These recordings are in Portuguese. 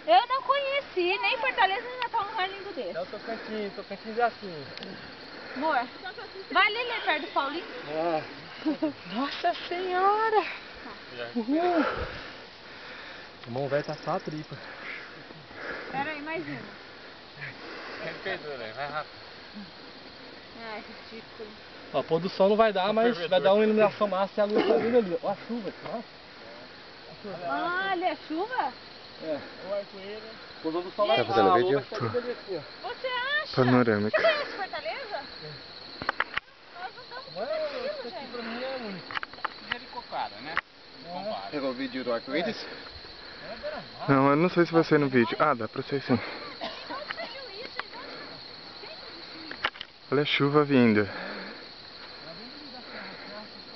Eu não conheci, nem Fortaleza nem Natal, um lugar lindo desse. É o Tocantins é assim. Amor, vai ali perto do Paulinho. Nossa senhora! Uhul! O mão velho tá só a tripa. Pera aí, mais uma. Quem fez, velho? Vai rápido. Ai, ridículo. Ó, pôr do sol não vai dar, mas vai dar uma iluminação massa e a luz tá vindo ali. Ó a chuva, nossa. Ah, ali é chuva? É. O arco-íris. Quando o sol vai Tá fazendo vídeo? assim, ó. Você acha? Panorâmica. Você conhece Fortaleza? Nós não estamos Ué, tranquilos, isso aqui gente. pra mim é muito. Misericocada, né? Compara. Pegou o vídeo do arco-íris? É beira-mar. Não, eu não sei se vai sair no vídeo. Ah, dá pra sair sim. Onde você viu isso? Olha a chuva vindo.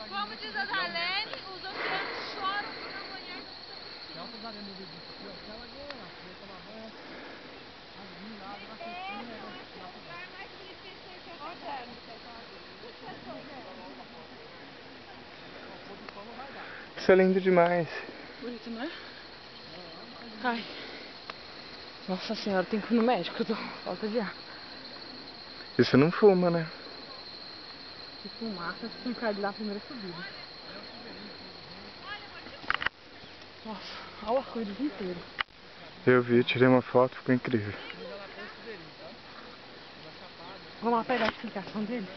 Como diz a Darlene, os oceanos choram por não banhar tanto Tem altas areias no vídeo aqui, ó. Tem a lagoa lá. Você vai tomar banho. Ali, lá, água quentinha. é o lugar mais bonito que eles têm Isso é lindo demais. bonito, não é? Ai. Nossa senhora, tem que ir no médico, eu tô falta de ar. Isso não fuma, né? Que fumaça, tem que cair lá a primeira subida. Nossa, olha o arco-íris inteiro. Eu vi, tirei uma foto, ficou incrível. Vamos lá pegar a explicação dele?